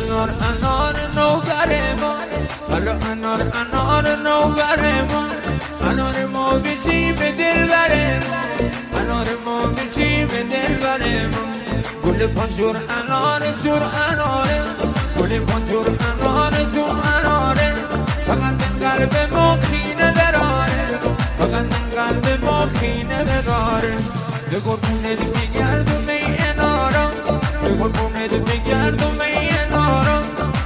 انار انار نوبر ما، حالا انار انار نوبر ما، انار ما بچی به دل بره ما، انار ما بچی به دل بره ما. گل پانجور انار جور اناره، گل پانجور انار جور اناره، فقط من قلب ما خینه دراره، فقط من قلب ما خینه دراره. به قربونت میگردم ای انارم، به قربونت میگردم ای انارم،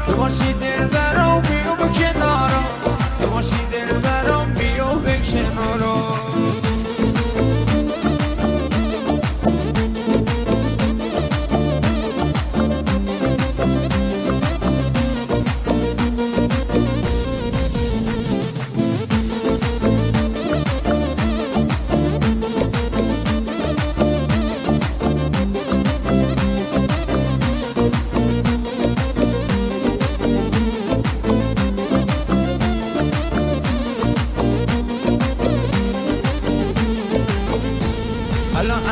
تو باشی دل برام بیو به کنارم، تو باشی دل برام بیو به کنارم.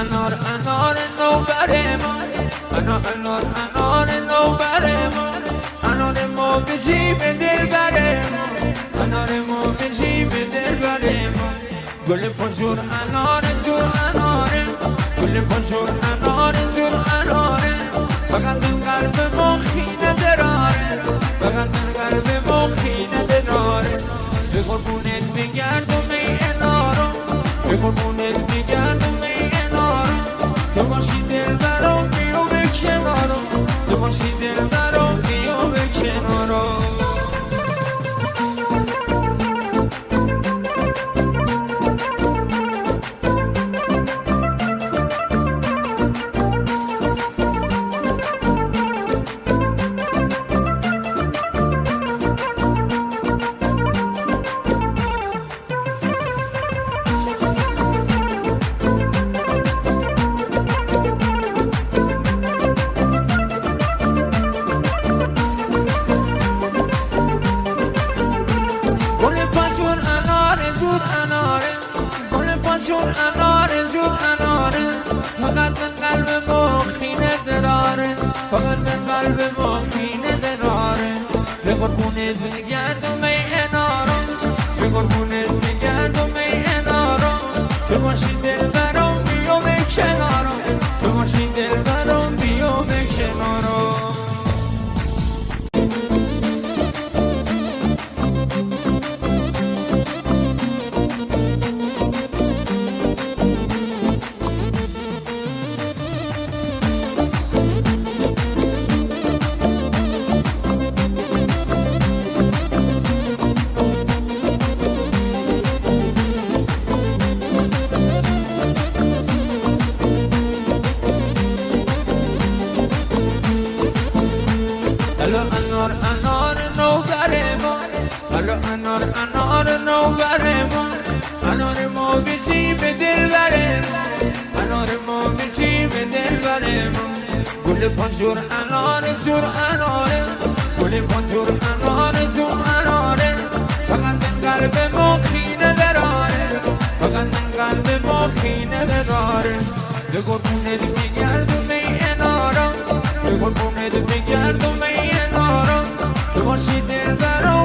انار انار نوبر ما، انار انار انار نوبر ما، انار ما بچی به دل بره ما، انار ما بچی به دل بره ما. گل پانجور انار جور اناره، گل پانجور انار جور اناره، فقط من قلب ما خینه دراره، فقط من قلب ما خینه دراره. به قربونت میگردم ای انارم، به قربونت میگردم ای انارم، تو باشی دل برام بیو به کنارم، تو باشی دل برام بیو به کنارم. جور اناره جور اناره، فقط من قلب ما خینه داره، فقط من قلب ما خینه داره. به قربونت بگردم ای انارم، به قربونت بگردم ای انارم، تو باشی دل برام بیو به کنارم، تو باشی دل برام بیو به کنارم. انار انار نوبر ما، حالا انار انار نوبر ما، انار ما بچی به دل بره ما، انار ما بچی به دل بره ما. گل پانجور انار جور اناره، گل پانجور انار جور اناره، فقط من قلب ما خینه دراره، فقط من قلب ما خینه دراره. به قربونت میگردم ای انارم، به قربونت میگردم ای انارم، تو باشی دل برام